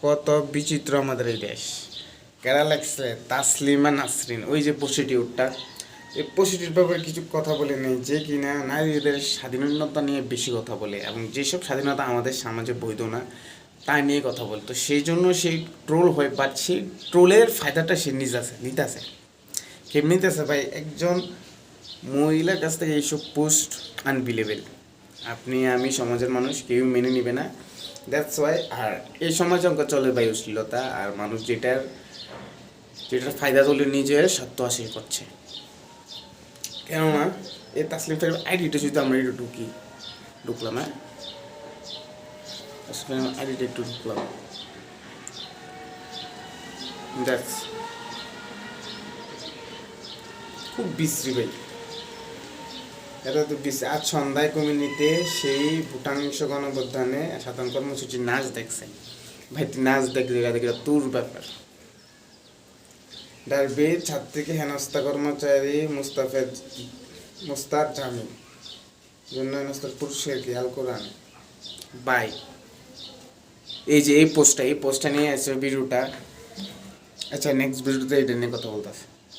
কত বিচিত্র আমাদের এই দেশ। কেরা লাগছে তাসলিমা নাসরিন, ওই যে প্রসিডিউরটা, এই প্রসিডিউর ব্যাপারে কিছু কথা বলে নেই, যে কিনা নারীদের স্বাধীনতা নিয়ে বেশি কথা বলে এবং যেসব স্বাধীনতা আমাদের সমাজে বৈধ না তা নিয়ে কথা বলতো, সেই জন্য সেই ট্রোল হয়। বাট সেই ট্রোলের ফায়দাটা সে নিতেছে। কেমনি নিতেছে ভাই, একজন মহিলার কাছ থেকে এইসব পোস্ট আনবিলেবেল। আপনি আমি সমাজের মানুষ কেউ মেনে নিবে না, দ্যাটস ওয়াই। আর এই সমাজে অঙ্ক চলে ভাই অশ্লীলতা, আর মানুষ যেটার ফায়দা তুলে নিজের স্বার্থ হাসিল করছে। কেননা এই তাসলিম ফারির আইডিটা যদি আমরা একটু ঢুকলাম, হ্যাঁ আইডিটা একটু ঢুকলাম, দ্যাটস খুব বিশ্রী ভাই, এটা তো বিশ্রী। আজ সন্ধ্যায় কমিউনিতে সেই ভুটাংশ গণঅভ্যুত্থানে সাধারণ কর্মসূচির নাচ দেখছে ভাই। তুই নাচ দেখে তোর ব্যাপার। ডারবির ছাত্রীকে হেনস্থা কর্মচারী মুস্তার জামিন জন্য হেনস্থার পুরুষের কি আল কোরআন বাই। এই যে এই পোস্টটা নিয়ে আছে ভিডিওটা। আচ্ছা, নেক্সট ভিডিওতে এটা নিয়ে কথা বলতেছে।